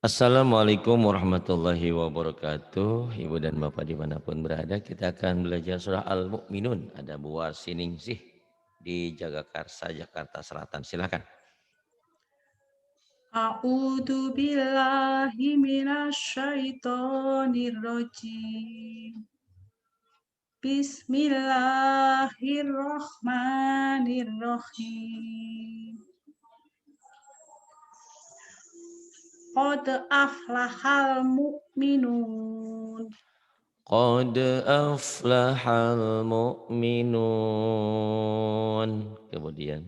Assalamualaikum warahmatullahi wabarakatuh. Ibu dan Bapak dimanapun berada, kita akan belajar surah Al-Mu'minun. Ada Buar Siningsih di Jagakarsa, Jakarta Selatan. Silakan. A'udzu billahi minasyaitonir rajim. Bismillahirrahmanirrahim. Qad aflahal mu'minun. Qad aflahal mu'minun. Kemudian.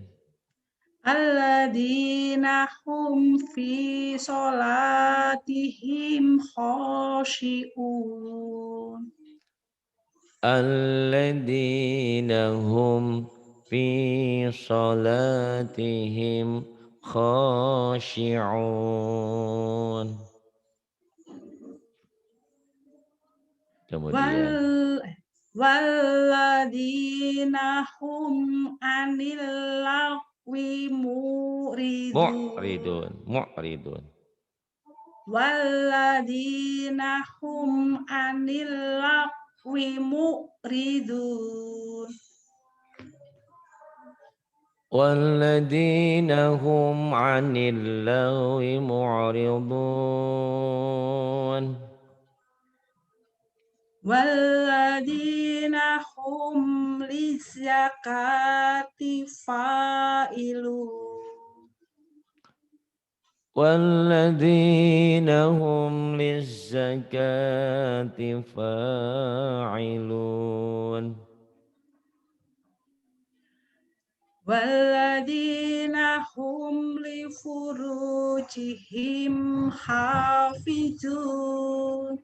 Alladzina hum fi sholatihim khashi'un. Alladzina hum fi salatihim khashi'un. Kemudian. Walladzina hum anil lagwi Mu'ridun. mu'ridun. Mu'ridun. Walladzina hum anil lagwi mu'ridun. والذين هم عن اللغو معرضون Walladzina hum lizzakati fa'ilun. والذين هم للزكاة فاعلون Walladzina hum li furujihim hafizun.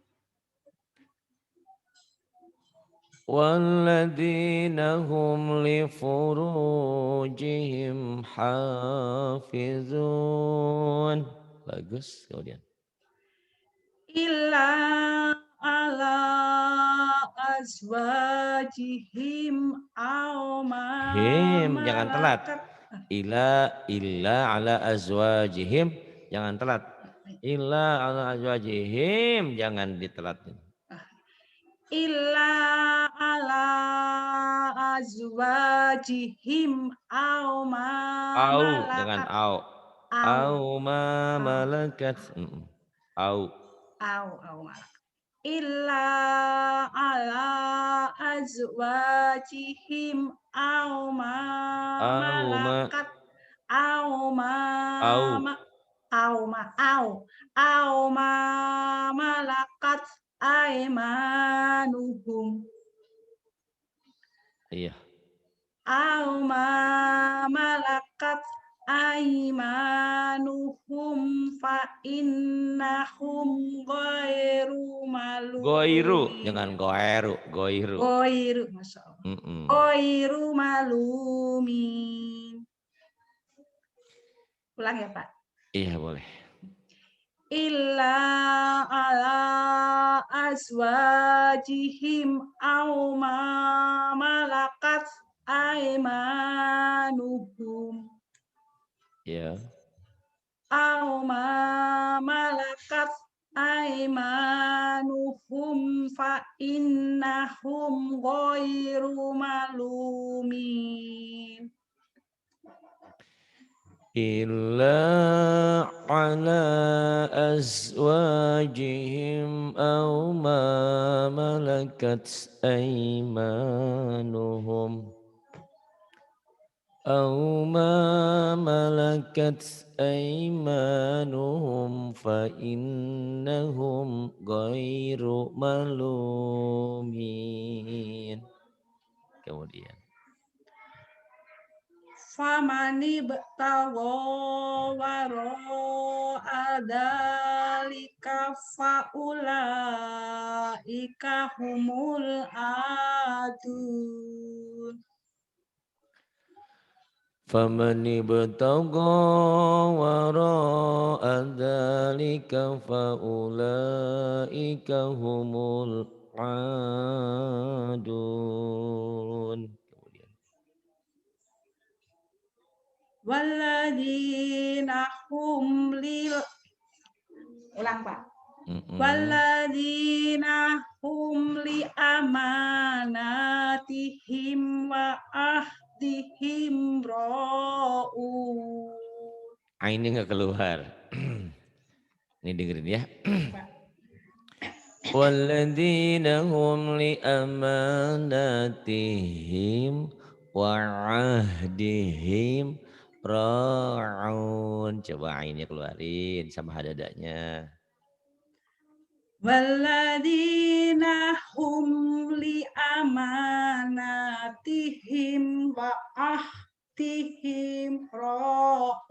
والذين هم لفروجهم حافظون. Bagus. Kemudian. Illa ala azwajihim aw ma Jangan telat. malakat. Illa ala azwajihim, jangan telat. Illa ala azwajihim, jangan ditelat. Illa ala azwajihim aw ma Dengan malakat. au. Aw Au ma aw malakat. Au. aw malakat. Illa ala azwajihim aw ma Au ma. malakat aw ma Au. aw ma aw ma malakat aimanuhum Iya. aw ma malakat aimanuhum fa innahum ghairu Goiru, malumin. jangan goeru, goiru. Ghairu, Masya Allah. Ghairu malumin. Ulang ya Pak. Iya boleh. Illa ala azwajihim aw ma malakat aimanuhum Ya. aw ma malakat aimanuhum fa innahum ghairu malumin. Illa ala azwajihim aw ma malakat aymanuhum aw ma malakat aymanuhum fa innahum ghairu malumin. Kemudian Famani betawo waro adalika faula ika humul adun. faman ibtagha wara'a dzalika faulaika humul adun. Kemudian Walladzina hum Ulang, Pak. Mm-mm. Walladzina hum li amanatihim wa ahdihim ra'un. Ainnya nggak keluar. Ini dengerin ya. Walladzina hum li amanatihim wa ahdihim ra'un. Coba ainnya keluarin sama hadadanya. Walladzina hum li amanatihim wa ahdihim ra'un.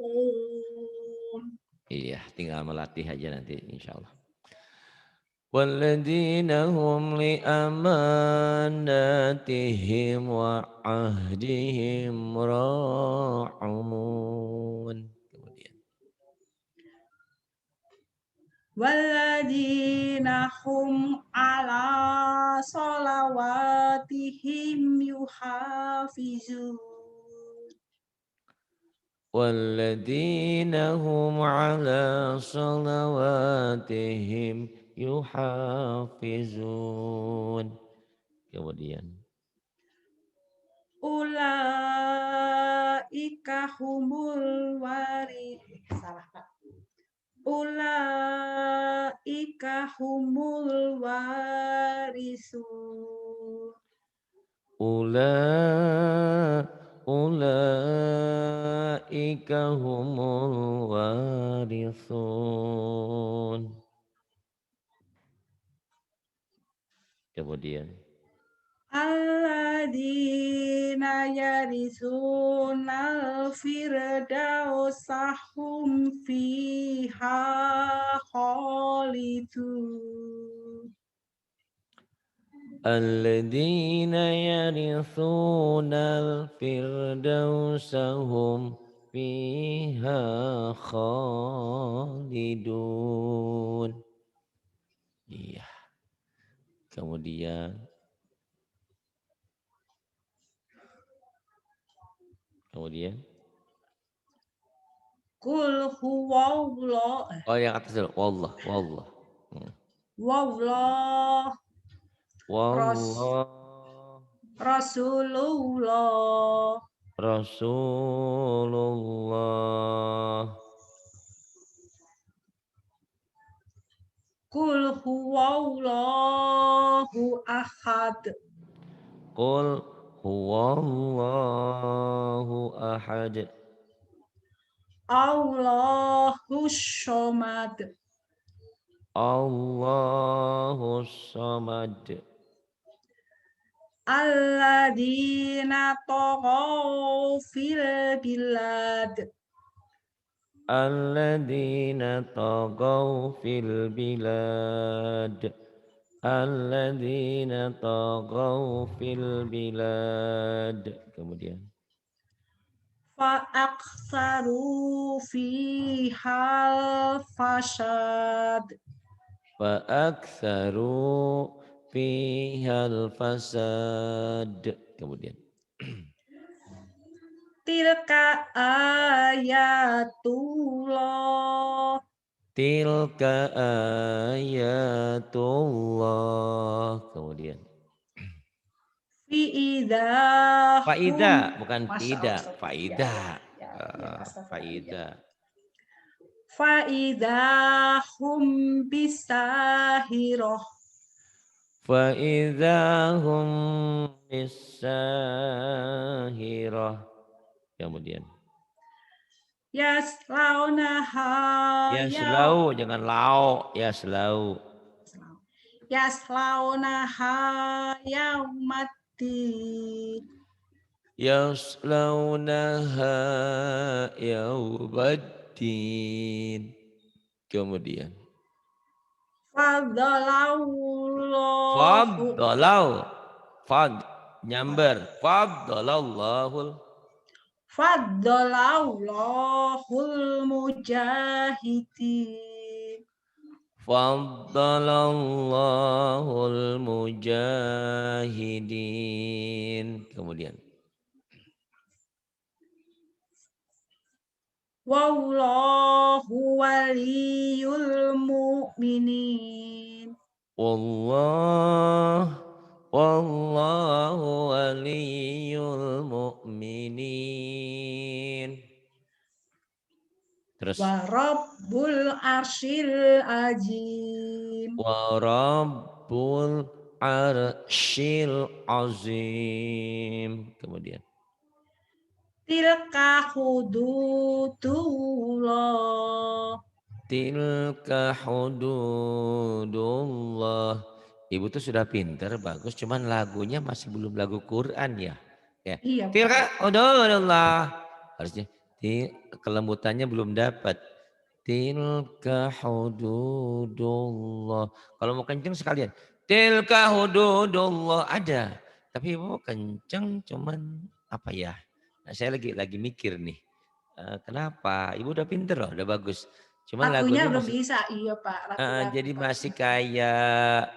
Iya, tinggal melatih aja nanti insya Allah. Walladzina hum li amanatihim wa ahdihim ra'un. Kemudian. Walladzina hum ala salawatihim yuhafizun. والذين هم على صلواتهم يحافظون. Kemudian Ulaika humul salah, Pak. Ulaika humul warisun. ulaika humul warithun. Kemudian Alladzina yarisunal firdausa hum fiha khalidun. الذين يرثون الفردوس هم فيها خالدون. Iya. Kemudian Kul huwallah oh yang atas dulu. Wallah, wallah. Hmm. wallah ras Wallah Rasulullah. Rasulullah. Kul huwallahu ahad. Qul huwallahu ahad. Allahu somad. Allahus samad. Alladzina taghaw fil bilad. Alladzina tagaw fil bilad. Alladzina tagaw fil bilad. Kemudian Fa aktsaru fihal fasad. fa aktsaru fihal fasad. Kemudian Tilka ayatullah. tilka ayatullah. Kemudian Fi idahum. faida bukan Masya tidak, Allah. faida. Astagfirullah. Faida. Fa idahum bisahiroh. Faida hum bisahirah. Kemudian Yaslaunaha ya yaum. selau jangan lau ya selau. Yaslaunaha yaumati. Yaslaunaha yaumaddin. Kemudian Faddalallahu. faddalau fad nyamber faddalallahul Faddalallahul mujahidin. faddalallahul mujahidin. Kemudian wallahu waliyul mu'minin. Wallahu waliyul mu'minin. Terus Wa rabbul arsyil azim. wa rabbul arsyil azim. Kemudian Tilka hududullah. tilka hududullah. Ibu tuh sudah pinter, bagus. Cuman lagunya masih belum lagu Quran ya. Ya. Iya, Pak. Tilka hududullah. Harusnya kelembutannya belum dapat. Tilka hududullah. Kalau mau kenceng sekalian. Tilka hududullah ada. Tapi ibu kenceng cuman apa ya. Nah, saya lagi mikir nih. Kenapa? Ibu udah pinter loh, udah bagus. Cuman Lagunya lagunya belum masih bisa, iya Pak. Lagu-lagu jadi Pak. masih kayak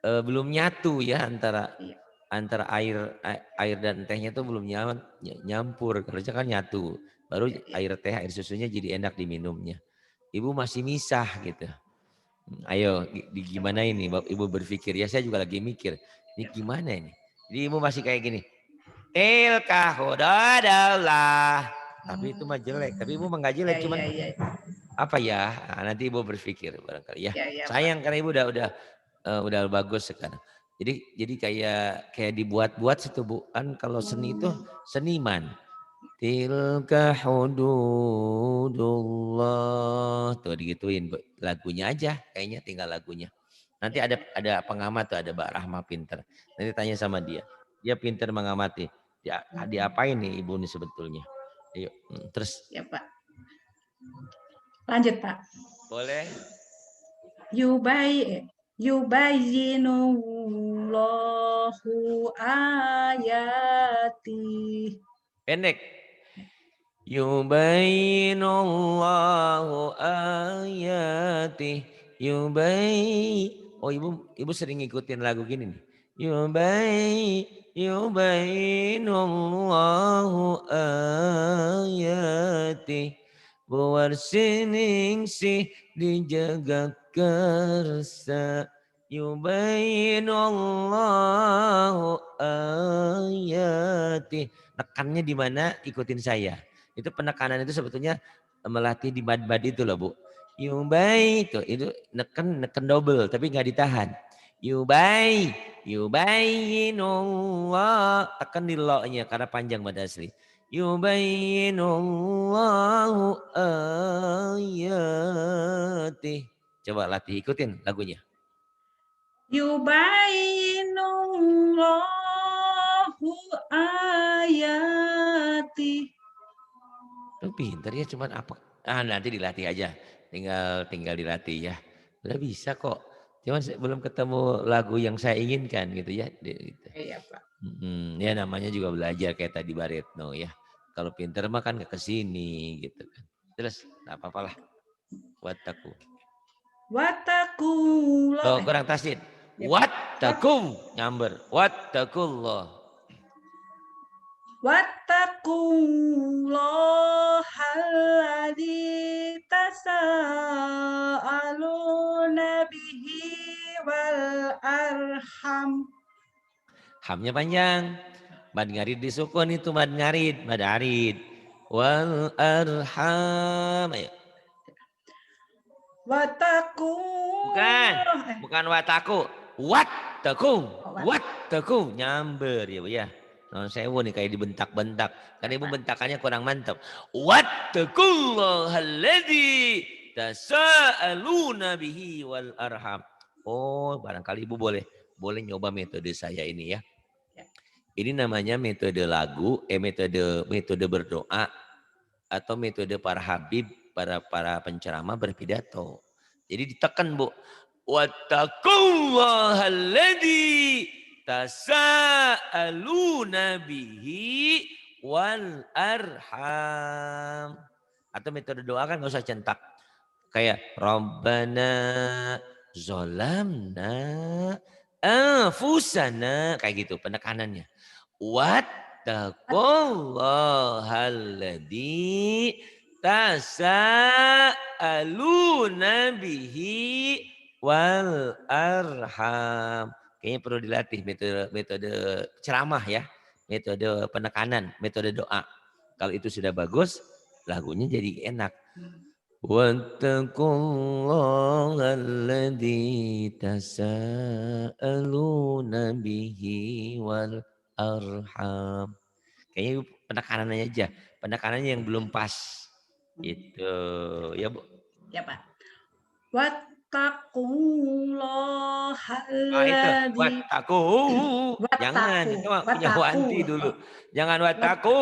belum nyatu ya antara Iya, antara air dan tehnya tuh belum nyampur. Harusnya kan nyatu. Baru iya, iya. air teh, air susunya jadi enak diminumnya. Ibu masih misah gitu. Ayo gimana ini ibu berpikir. Ya saya juga lagi mikir. Ini gimana ini. Jadi ibu masih kayak gini. Tilka hududallah. Tapi itu mah jelek. Tapi ibu mah nggak Iya, jelek. Cuman iya, iya. apa ya. Nah, nanti ibu berpikir barangkali ya. Iya, iya, Pak. Sayang karena ibu udah bagus sekarang. Jadi kayak dibuat-buat situ Bu. Kan kalau seni itu seniman. Tilka hududullah. Tuh digituin Bu. Lagunya aja kayaknya tinggal lagunya. Nanti Iya, ada pengamat tuh, ada Mbak Rahma pinter. Nanti tanya sama dia. Dia pinter mengamati. Diapain nih ibu nih sebetulnya. Ayo, terus iya, Pak. Lanjut, Pak. boleh. Yubayyinullahu ayati. Pendek. Yubainullahu ayatih. Oh ibu sering ngikutin lagu gini nih. Yubainullahu ayatih. Buarsining sih dijaga kersa. Yubainullahu ayatih. Nekannya di mana? Ikutin saya. Itu penekanan itu sebetulnya melatih di bad itu loh Bu. Yubai itu neken double tapi nggak ditahan. Yubayinullah tekan di lo-nya karena panjang mad asli. Yubayinullahu ayati. Coba latih ikutin lagunya. Yubayyinullahu ayati. Pinter ya cuman apa? Nanti dilatih aja. Tinggal dilatih ya. Udah bisa kok. Cuman belum ketemu lagu yang saya inginkan gitu ya. Gitu. Iya, Pak. Ya namanya juga belajar kayak tadi Baretno ya. Kalau pinter mah kan gak kesini gitu kan. Terus gak apa-apalah. Wataku. Watakullah. Oh kurang tasdid. Ya, Wataku. Nyamber. Watakullah. Wattaqullaha alladzi tasaaluna bihi wal arham. Hamnya panjang. Mad ngarid disukun itu mad ngarid. Mad arid. Wal arham. Ayo. Bukan wataku. Wataku. Nyamber ya Bu ya. Non sewu nih kayak dibentak-bentak. Karena ibu bentakannya kurang mantap. Wattaqullahalladzi tasaaluna bihi wal arham. Oh, barangkali ibu boleh nyoba metode saya ini ya. Ini namanya metode lagu, metode berdoa atau metode para habib, para penceramah berpidato. Jadi ditekan Bu. Wattaqullahalladzi tasaaluna bihi wal arham. Atau metode doa kan gak usah centak. Kayak Rabbana zolamna anfusana. Kayak gitu penekanannya. Wattaqullahalladzi tasa'aluna bihi wal arham. Kayaknya perlu dilatih metode ceramah ya, metode penekanan, metode doa. Kalau itu sudah bagus, lagunya jadi enak. Wattaqullaha alladzi tasa'aluna bihi wal arham. Kayaknya penekanannya aja, penekanannya yang belum pas. Itu ya Bu. Ya Pak. Wattaqullaha Itu alladzi wattaku. Jangan, itu mah punya wattaqu. Wanti dulu. Jangan wattaku.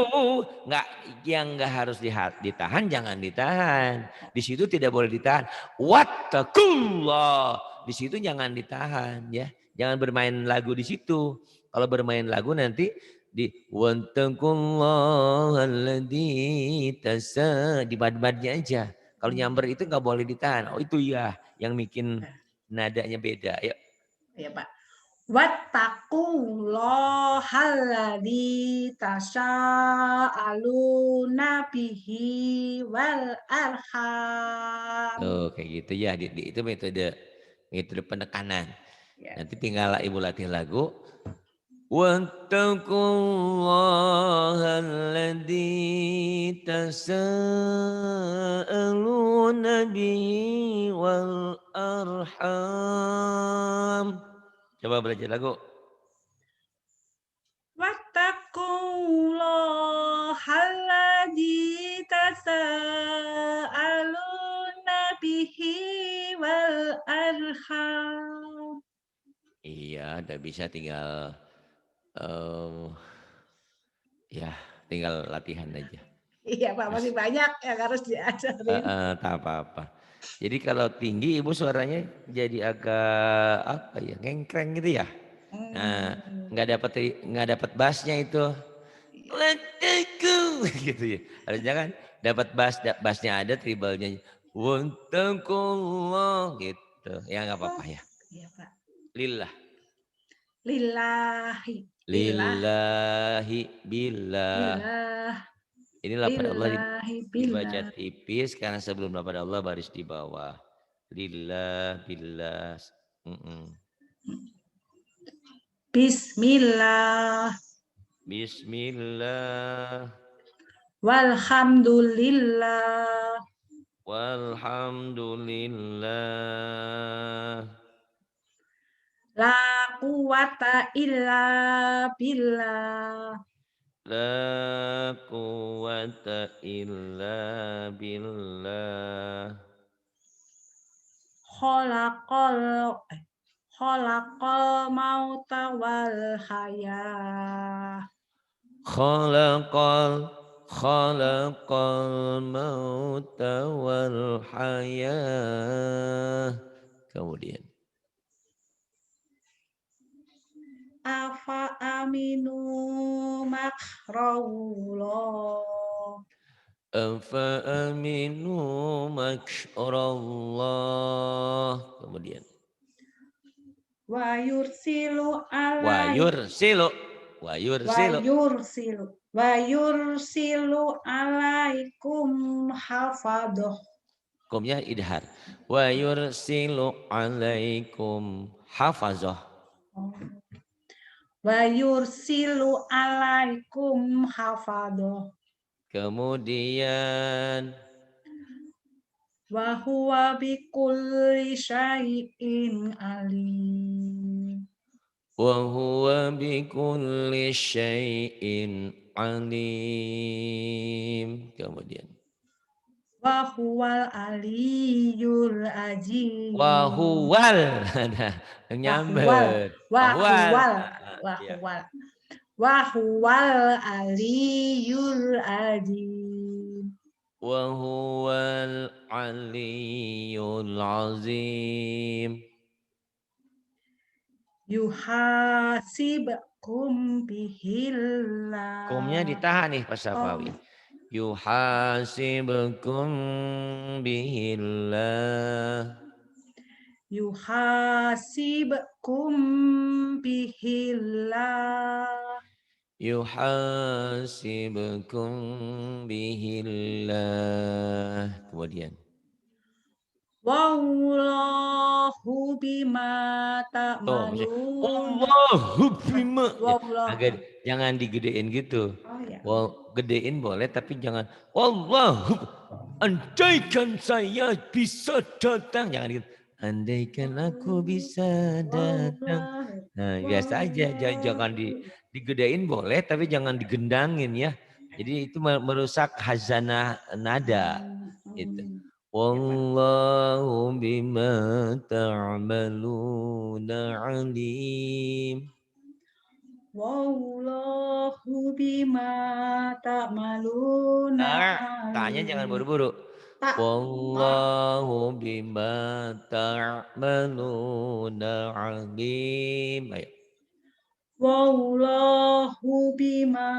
Enggak, yang enggak harus ditahan, jangan ditahan. Di situ tidak boleh ditahan. Wattaqullah. Di situ jangan ditahan ya. Jangan bermain lagu di situ. Kalau bermain lagu nanti di wattaqullahalladzi di bad-badnya aja. Kalau nyamber itu enggak boleh ditahan. Oh itu ya yang bikin nadanya beda. Ya. Ya Pak. Wattaqullahalladzi tasaaluna bihi wal arham. Tuh kayak gitu ya. Itu metode penekanan. Ya. Nanti tinggal ibu latih lagu. Wattaqullahalladzi tasaaluna bihi wal arham. Coba belajar lagu. Wattaqullahalladzi tasaaluna bihi wal arham. Iya, udah bisa tinggal ya tinggal latihan aja. Iya Pak, masih banyak yang harus diajarin. Tak apa-apa. Jadi kalau tinggi ibu suaranya jadi agak apa ya, ngengkreng gitu ya. Nah, nggak dapat bassnya itu. Wataku gitu ya. Harusnya kan dapat bassnya ada, tribalnya. Watakullah gitu. Ya nggak apa-apa ya. Iya Pak. Lillah. Lillahi. Lillahi billah. Billah. Ini lafaz Allah Lillahi dibaca billah. tipis karena sebelum lafaz Allah baris di bawah. Lillah billah. Bismillah. Bismillah. Walhamdulillah. Walhamdulillah. La quwata illa billah. La quwata illa billah. Khalaqal mauta wal hayah. Khalaqal mauta wal hayah. Kemudian Afa aminu makrallah. afa aminu makrallah. Kemudian Wa yursilu wa yursilu alaikum hafadoh. Kumnya idhar. Wa yursilu alaikum hafazah. Wa yursilu alaikum hafadoh. Kemudian Wa huwa bikulli syai'in alim. wa huwa bikulli syai'in alim. Kemudian Wa huwal aliyul azim. wa huwal. Nah, nyamber. Wa Ya. huwal aliyul azim. Wa huwal aliyul azim. Yuhasibkum bihillah. Kumnya ditahan nih Pak Safawi. Yuhasibkum bihillah. Yuhasibkum bihillah. yuhasibkum bihillah. Kemudian Wallahu bima tuh maksudnya ta'maluna. wallahu bima ya, agak Wallahu. jangan digedein gitu. Oh ya. Gedein boleh tapi jangan wallahu andaikan saya bisa datang, jangan gitu. Andaikan aku bisa datang. Wallahu. Nah, biasa aja, jangan Wallahu. digedein boleh, tapi jangan digendangin ya. Jadi itu merusak hazanah nada. Itu. Ya, Pak. Wallahu bima ta'maluna alim. Wallahu bima ta'maluna Tanya jangan alim. buru-buru. Tak, Wallahu bima ta'maluna alim. Ayo. wallahu bima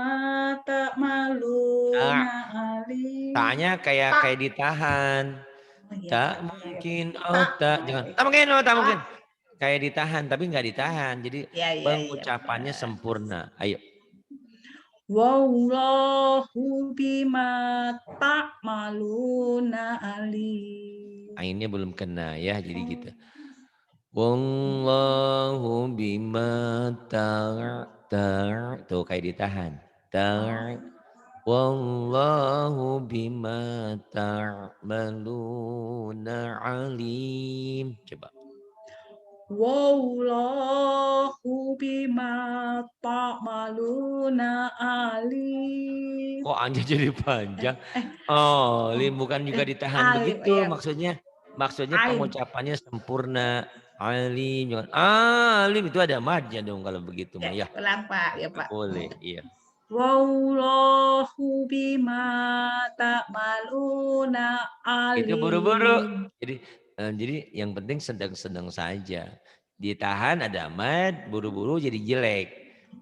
Tak. ta'maluna alim. Tanya kayak Tak. kayak ditahan. Oh iya, Tak Pak. Iya, iya, Pak. mungkin, oh Tak. tak, Oh, jangan. iya. Tak mungkin, oh tak Tak. mungkin. Kayak ditahan, tapi nggak ditahan. Jadi Iya, iya, iya, pengucapannya benar. sempurna. Ayo. Wallahu bima ta'maluna alim. Ainnya belum kena ya, jadi gitu. Wallahu bima tuh kayak ditahan. Wallahu bima ta'maluna alim. Coba. Wallahu bima ta'maluna alim. Kok anja jadi panjang? Eh, Oh, oh, bukan juga ditahan alim, begitu ya. maksudnya. Maksudnya Alim. pengucapannya sempurna. Alim, jangan alim itu ada madnya dong kalau begitu mah ya. Ulang, Pak. Ya, Nggak Pak. boleh, iya. Wallahu bima ta'maluna Itu buru-buru. alim. Jadi yang penting sedang-sedang saja. Ditahan ada mad, buru-buru jadi jelek.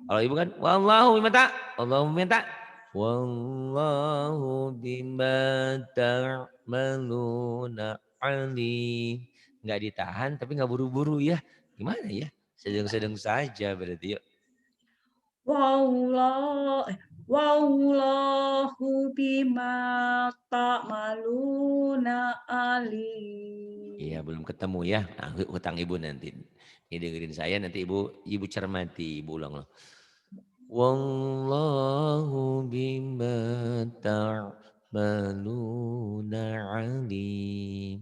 Kalau ibu kan wallahu bima Allahu minta wallahu bima ta'maluna alim. Enggak ditahan tapi enggak buru-buru ya. Gimana ya? Sedang-sedang saja berarti yuk. Wallahu bima ta'maluna alim. Iya belum ketemu ya. Nah, hutang ibu nanti. Ini dengerin saya nanti ibu cermati, ibu ulang loh. Wallahu bima ta'maluna alim.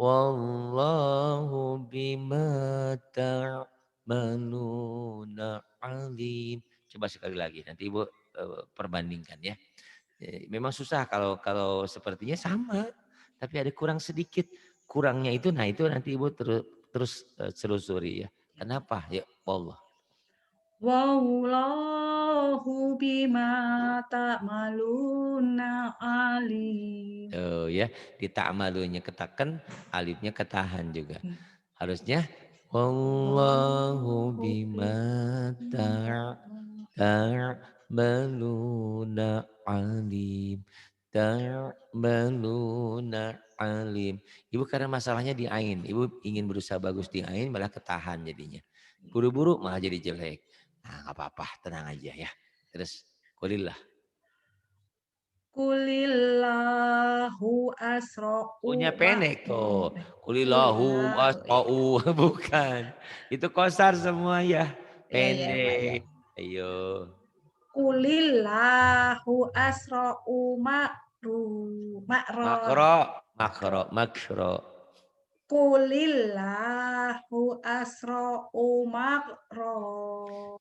Wallahu bima ta'maluna alim. Coba sekali lagi nanti ibu perbandingkan ya. Memang susah kalau sepertinya sama, tapi ada kurang sedikit. Kurangnya itu, nah itu nanti ibu terus selusuri ya. Kenapa? Ya Allah. Wallahu bima ta'maluna alim. Oh ya, di ta'malunya ketakan, alifnya ketahan juga. Harusnya Wallahu bima ta'maluna alim. Ta'maluna alim. Ibu karena masalahnya di ain. Ibu ingin berusaha bagus di ain malah ketahan jadinya. Buru-buru malah jadi jelek. Nah nggak apa-apa, tenang aja ya. Terus kulillah. Kulillahu asra'u Punya pendek tuh. Kulillahu Kulillahu. asqa'u. Bukan. Itu kosar semua ya. Ya, ya, Pak, ya. Pendek. Ayo. Kulillahu asra'u makro. Makro. Kulillahu asra'u makro.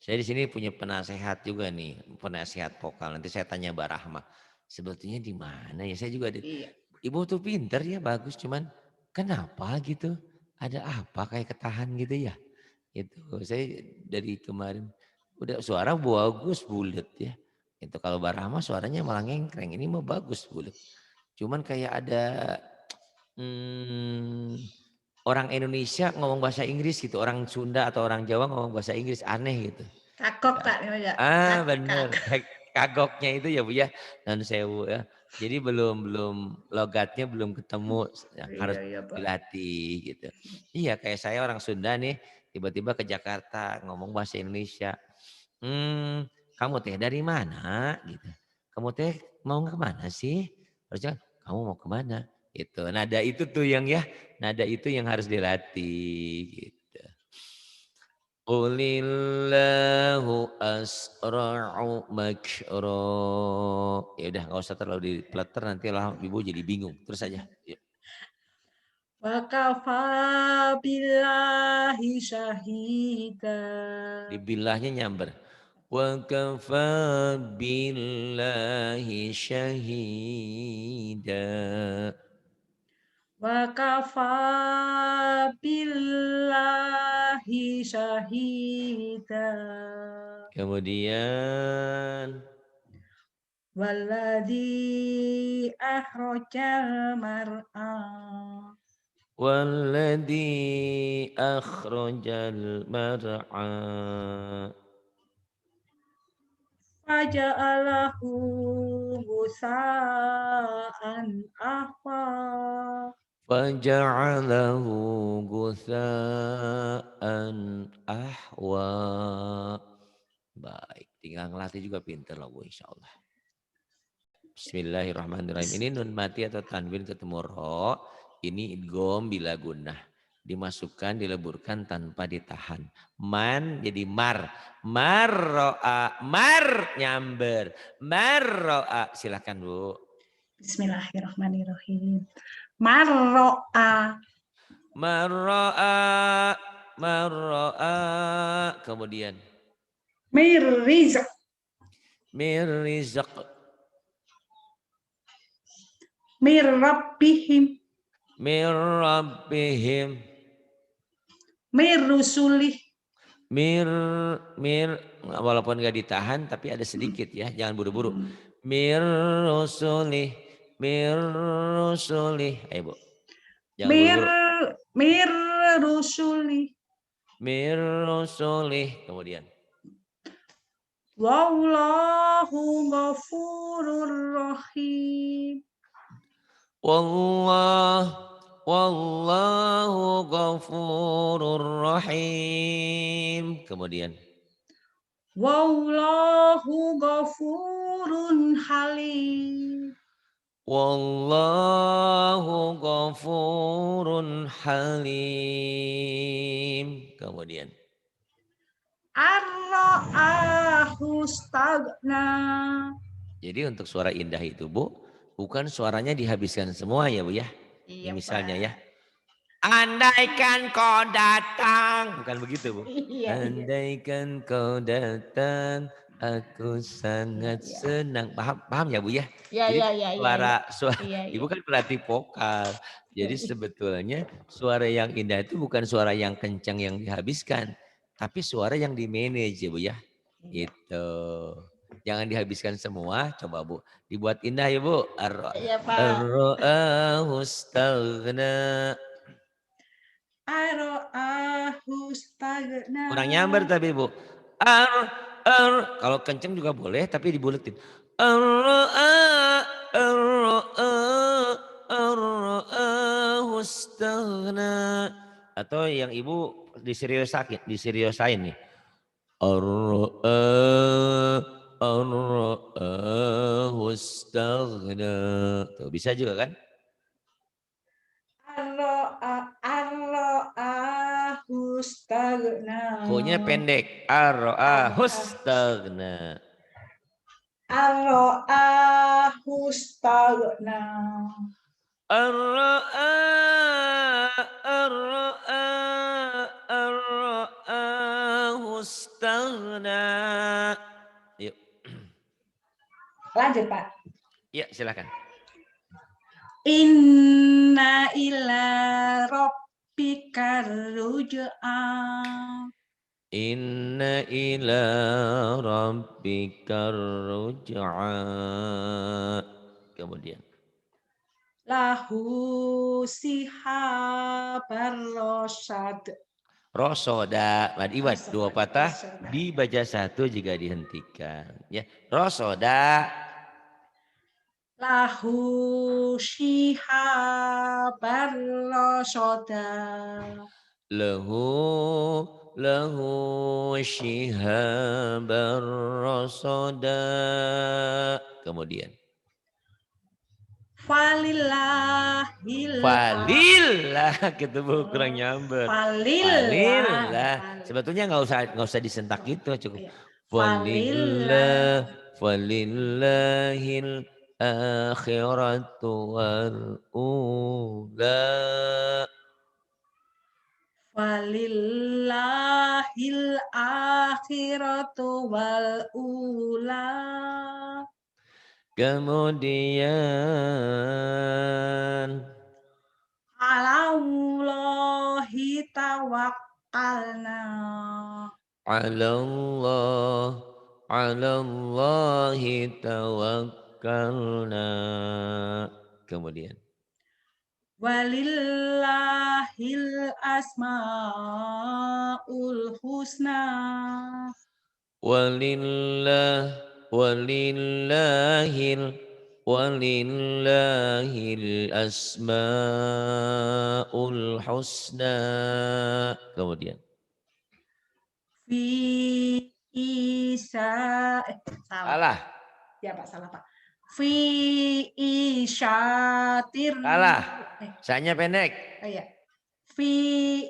Saya di sini punya penasehat juga nih. Penasehat vokal. Nanti saya tanya Mbak Rahma. Sebetulnya di mana ya? Saya juga ada. Iya. Ibu tuh pinter ya, bagus. Cuman kenapa gitu? Ada apa kayak ketahan gitu ya? Itu saya dari kemarin udah suara bagus bulat ya. Itu kalau Mbak Rahma suaranya malah ngengkreng. Ini mah bagus bulat. Cuman kayak ada orang Indonesia ngomong bahasa Inggris gitu. Orang Sunda atau orang Jawa ngomong bahasa Inggris aneh gitu. Kagok Kak ya. Bener. Kagoknya itu ya Bu ya. Dan sewu ya. Jadi belum logatnya belum ketemu. Harus Iya, Pak. dilatih gitu. Iya kayak saya orang Sunda nih. tiba-tiba ke Jakarta ngomong bahasa Indonesia. Kamu teh dari mana gitu. Kamu teh mau kemana sih? Harusnya kamu mau kemana? Gitu. Nada itu tuh yang ya, nada itu yang harus dilatih gitu. Qulillahu asra'u makra. Ya udah nggak usah terlalu dipeleter nanti lah ibu jadi bingung. Terus aja. Yuk. Wa kafa billahi syahida. Dibilahnya nyamber. Wa kafa billahi syahida. Wa kafa billahi syahida. Kemudian Walladzi akhrajal mar'a. walladzi akhrajal mar'a. Faja'alahu gusa'an ahwa. Faja'alahu gutha'an ahwa. Baik, tinggal ngelatih juga pinter loh Bu insya Allah. Bismillahirrahmanirrahim. Ini nun mati atau tanwin ketemu ro. Ini idgham bila gunnah. Dimasukkan, dileburkan tanpa ditahan. Man jadi mar. Marro'a. Mar nyamber. Marro'a. Silahkan Bu. Bismillahirrahmanirrahim. Marro'a. Marro'a. Marro'a. Kemudian. Mirrizq. Mirrizaq. Mirrabbihim. Mirrabbihim. Mirrusulih. Mir walaupun nggak ditahan tapi ada sedikit ya, jangan buru-buru. Mir rusulih, ayo Bu, jangan Mir buru-buru. mirrusulih. Mir rusulih, kemudian. Wallahu ghafurur rahim. Wallahu ghafurur rahim. Kemudian. Wallahu ghafurun halim. Wallahu ghafurun halim. Kemudian. Ar-ra'ahu stagna. Jadi untuk suara indah itu Bu, bukan suaranya dihabiskan semua ya Bu ya. Iya, Ini misalnya Pak. ya. Andaikan kau datang. Bukan begitu Bu. Iya, iya. Andaikan kau datang, aku sangat senang. Paham ya Bu ya? Iya, Jadi iya, iya, suara iya, Ibu kan pelatih vokal. Jadi sebetulnya suara yang indah itu bukan suara yang kencang yang dihabiskan. Tapi suara yang di manage ya Bu ya. Gitu. Jangan dihabiskan semua, coba Bu. Dibuat indah ya Bu. Iya, Pak. Ar-ra'ahu staghna. Ar-ra'ahu stagna. Kurang nyamber tapi Bu. Kalau kenceng juga boleh tapi dibuletin. Ar-ra'ahu staghna. Atau yang Ibu diseriusain nih. Ar-ra'ahu staghna. Tuh bisa juga kan? Ar-ra'ahu stagna. Ho-nya pendek. Ar-ra'ahu staghna. Ar-ra'ahu stagna. Ar-ra'ahu staghna. Yuk. Lanjut, Pak. Ya, silakan. Inna ila rabbika ruj'a. Inna ila rabbika ruj'a. Kemudian. Lahu sihabar rosyad. Rosoda, madiwat dua patah, dibaca satu jika dihentikan. Ya, rosoda. Lahu shihabar rosoda. Lahu lahu shihabar rasada. Kemudian Falillahil falillah gitu Bu, kurang nyamber. Falillah. Falil. Sebetulnya nggak usah disentak gitu, cukup Iya. falillah falillahil akhiratu wal ula. Walillahil akhiratu wal ula. Kemudian Alallahi tawakkalna. Allah Allahi tawakkalna. Kemudian Walillahil asmaul husna. walillahil walillahil asmaul husna. Kemudian Fi isa salah. salah Ya Pak, salah Pak. Fi isyatir. salah saya pendek Oh iya. Fi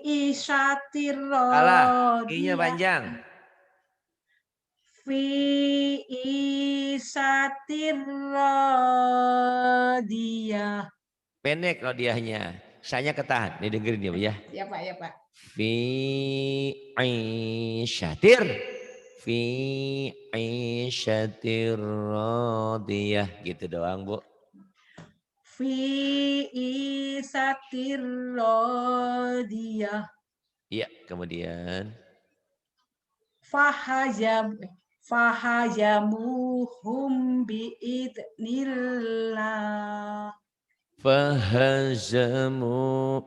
isyatir salah i-nya radiyah. panjang Fi isatir radiyah. pendek rodiahnya saya ketahan nih dengerin ya Ya Pak, ya Pak. fi aisyatir fi aisyatir radiyah gitu doang Bu. Fi isatir radiyah. Iya kemudian Fahajamuhum biidnillah. fahazamu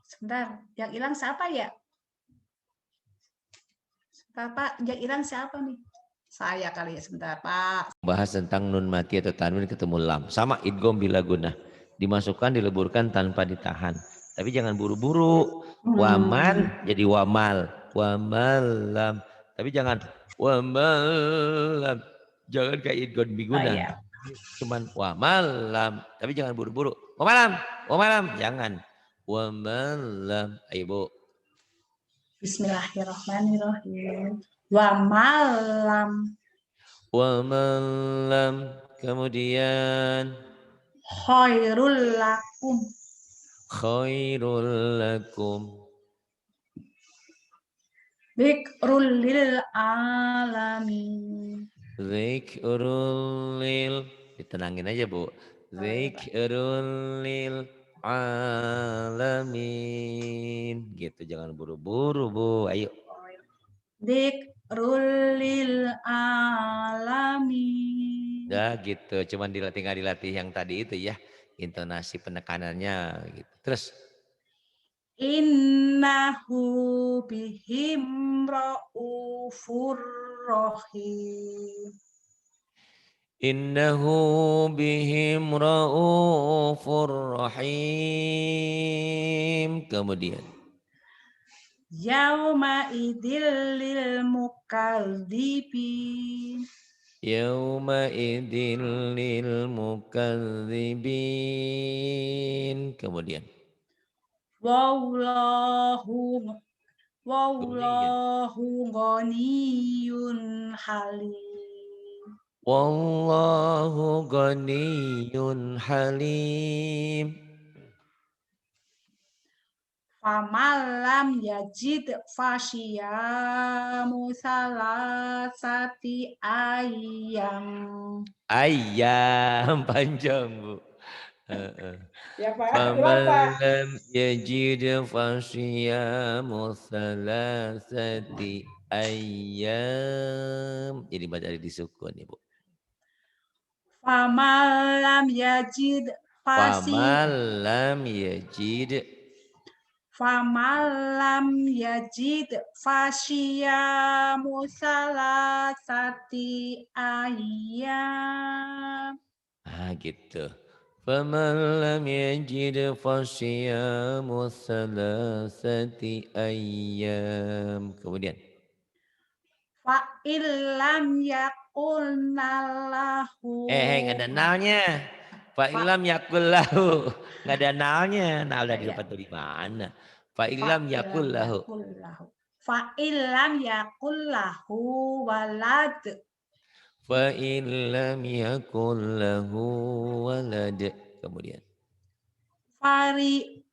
Sebentar, yang hilang siapa ya? Sebentar Pak, yang hilang siapa nih? Saya kali ya, sebentar Pak. bahas tentang nun mati atau tanwin ketemu lam sama idgham bila gunah dimasukkan dileburkan tanpa ditahan tapi jangan buru-buru waman jadi wamal wamalam tapi jangan wamalam jangan kayak idgham biguna iya. cuman wamalam tapi jangan buru-buru wamalam wamalam jangan wamalam ayo Bu. Bismillahirrahmanirrahim. Wa malam Wamalam kemudian khairul lakum. khairul lakum Dzikrul lil alamin. zikrul lil ditenangin aja Bu zikrul lil alamin gitu jangan buru-buru Bu ayo Dzikrul lil alamin. dah gitu cuman tinggal dilatih yang tadi itu ya intonasi penekanannya gitu terus Innahu bihim raufur rahim. innahu bihim raufur rahim kemudian Yauma idil lil mukadzibin. yauma idil lil mukadzibin kemudian Wallahu kemudian ghaniyun halim. wallahu ghaniyun halim Famalam yajid fasyiyamu salasati ayam. ayam panjang Bu. Ya Pak, Faman Bapak. lam yajid fasyiyamu salasati ayyam. Jadi baca di disukun Ibu. Famalam yajid Faman lam yajid Famalam yajid fasyiyamu salasati ayam. gitu. فمن لم يجد فصيام ثلاثة أيام. Kemudian. Fa illam yakunna lahu. Nggak ada nalnya. Fa Fa ilam yakul lahu. Nggak ada nalnya. Nal dari ya, dapat dari mana? Fa fa ilam illam yakul lahu. yakul lahu. Fa illam yakul lahu walad. Fa ilam yakul lahu walad. Kemudian.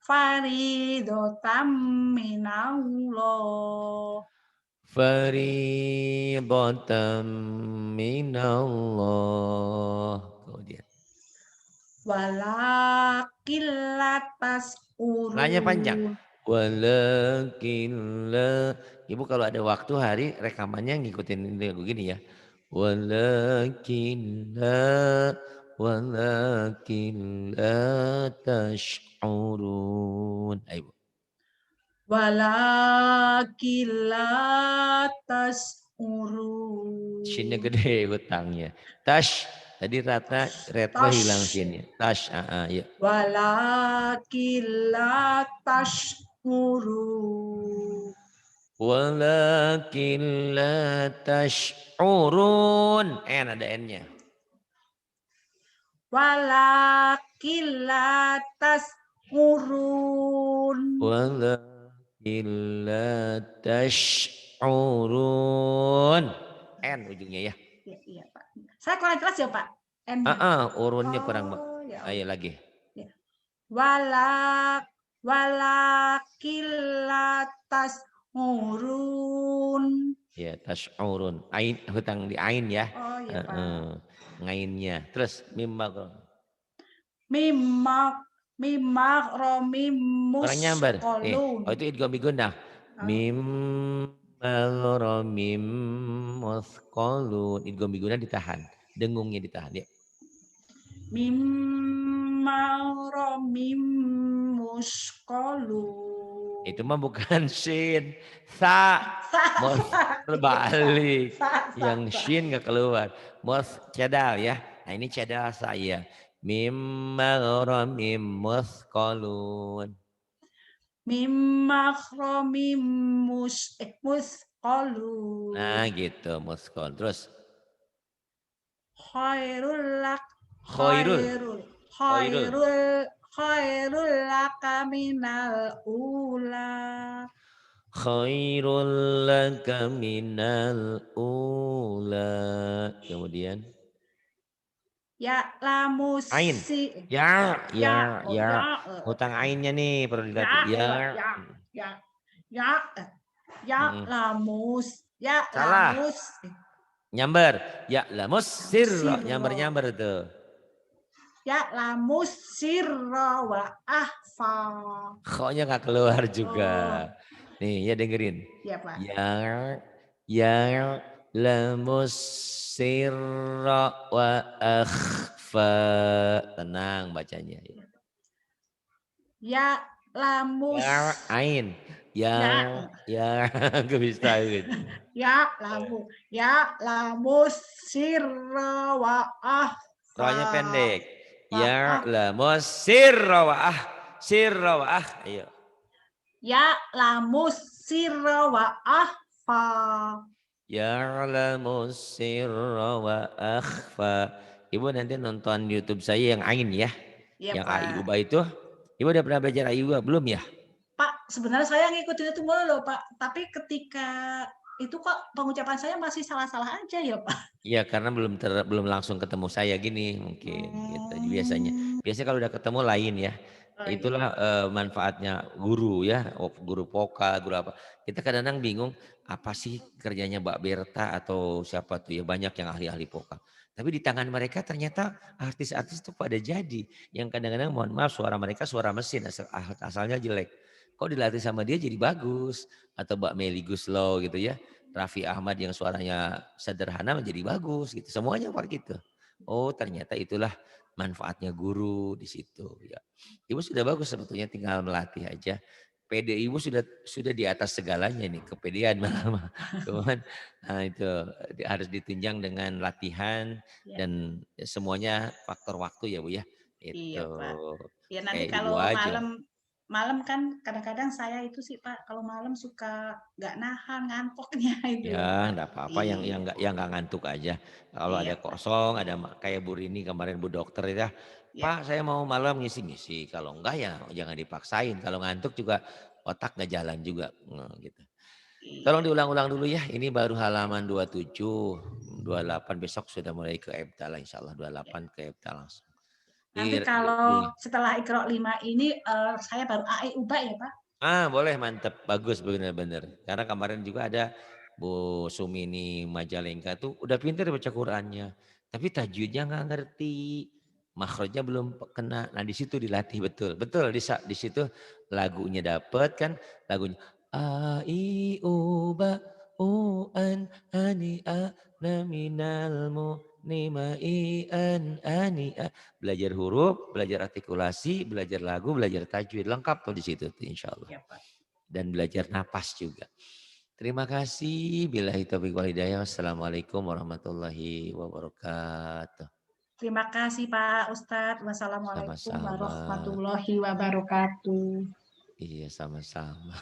Faridotam minallah. Fariidatan minallah. Kemudian. Walakil latas Nanya panjang. urun. Walakin la. Ibu kalau ada waktu hari rekamannya ngikutin ini begini ya. Walakin la. Walakin la tash'urun. Ayo Ibu. Walakil latas Shinnya urun. gede hutangnya. Tash. Tadi rata retro hilang Tash. shinnya. Tash. Ya. Walakin latas urun. Walakin la tash'urun. Ada N-nya. Walakin latas urun. Walakin la tash'urun. N ujungnya ya. Iya, iya, Pak. Saya kurang jelas ya, Pak. N-nya. Urunnya kurang. Oh, ya Ayo Allah. lagi. Ya. Walakin latas urun. Ya, tash'urun. Ain, hutang di ain ya. Oh, ya, Pak. Ngainnya. Terus mimma. Mimak mimak romim Orang nyambar. Nih. muskolun. Oh itu idgham bigunah. Oh. Mimma romim musqalun. Idgham bigunah ditahan. Dengungnya ditahan ya. Mimak romim muskolun. Itu mah bukan shin. Sa. Mos terbalik. Yang shin nggak keluar. Mos cedal ya. Nah ini cedal saya. Mimma romim musqalun. Mimak romim muskolun. Nah gitu musqal. Terus. Khairul lak Khairul. khairul laka minal ula. Khairul laka minal ula. Kemudian. Ya lamu Ain. si Ya. oh, ya Hutang ainnya nih perlu dilatih. ya Ya. ya ya ya lamus ya Salah. lamus Nyamber. Ya lamus sirro. sirro Nyamber tuh. ya lamus sirro wa ahfa. Kok-nya nggak keluar juga. Nih ya dengerin. Ya Pak. Ya lamus sirro wa akhfa. Tenang bacanya. Ya lamus. Ya ain. Ya gak bisa gitu. Ya lamus sirra wa ahfa. Rohnya pendek. Ya lamus sirra wa ayo. Ya lamus sirra wa ahfa. Ya lamus sirra wa akhfa. Ibu nanti nonton YouTube saya yang ain ya. Ya, yang Pak. Ayuba itu. Ibu udah pernah belajar Ayuba belum ya? Pak, sebenarnya saya ngikutin itu mulu loh, Pak. Tapi ketika itu kok pengucapan saya masih salah-salah aja ya, Pak. Iya, karena belum langsung ketemu saya gini mungkin gitu. Biasanya kalau udah ketemu lain ya. Oh, Itulah manfaatnya guru ya, guru voka, guru apa. Kita kadang-kadang bingung apa sih kerjanya Mbak Berta atau siapa tuh ya, banyak yang ahli-ahli voka. Tapi di tangan mereka ternyata artis-artis itu pada jadi. Yang kadang-kadang mohon maaf suara mereka suara mesin asalnya jelek. Kok dilatih sama dia jadi bagus. Atau Mbak Meli Guslow gitu ya. Raffi Ahmad yang suaranya sederhana menjadi bagus gitu. Semuanya Pak gitu. Oh ternyata itulah manfaatnya guru di situ ya. Ibu sudah bagus sebetulnya tinggal melatih aja. PD ibu sudah di atas segalanya nih, kepedean malah. Cuman nah itu harus ditunjang dengan latihan ya. dan semuanya faktor waktu ya Bu ya. Iya, Itu. Pak. Ya nanti Kayak ibu kalau aja. malam malam kan kadang-kadang saya itu sih, Pak, kalau malam suka nggak nahan ngantuknya itu loh, Ya, Pak. enggak apa-apa Iya, yang nggak ngantuk aja. Kalau iya, ada Pak. kosong, ada kayak Bu Rini kemarin Bu dokter itu ya, Ya, Pak saya mau malam ngisi-ngisi. Kalau enggak ya jangan dipaksain. Kalau ngantuk juga otak nggak jalan juga. Gitu. Tolong iya. diulang-ulang dulu ya. Ini baru halaman 27, 28 besok sudah mulai ke EBTA lah insya Allah 28 ke EBTA langsung. Nanti kalau setelah Iqra 5 ini, saya baru AI ubah ya, Pak? Boleh mantep, bagus bener-bener. Karena kemarin juga ada Bu Sumini Majalengka tuh udah pinter baca Qurannya, tapi tajwidnya nggak ngerti, makhrajnya belum kena. Nah di situ dilatih betul, betul di situ lagunya dapet kan, lagunya a i u ba u an ani a na minal mu nima i an ani a. Belajar huruf, belajar artikulasi, belajar lagu, belajar tajwid. Lengkap tuh di situ tuh insya Allah. Ya, Pak. Dan belajar napas juga. Terima kasih. Billahi taufiq wal hidayah. Wassalamualaikum warahmatullahi wabarakatuh. Terima kasih Pak Ustadz. Wassalamualaikum Sama-sama. warahmatullahi wabarakatuh. Iya sama-sama.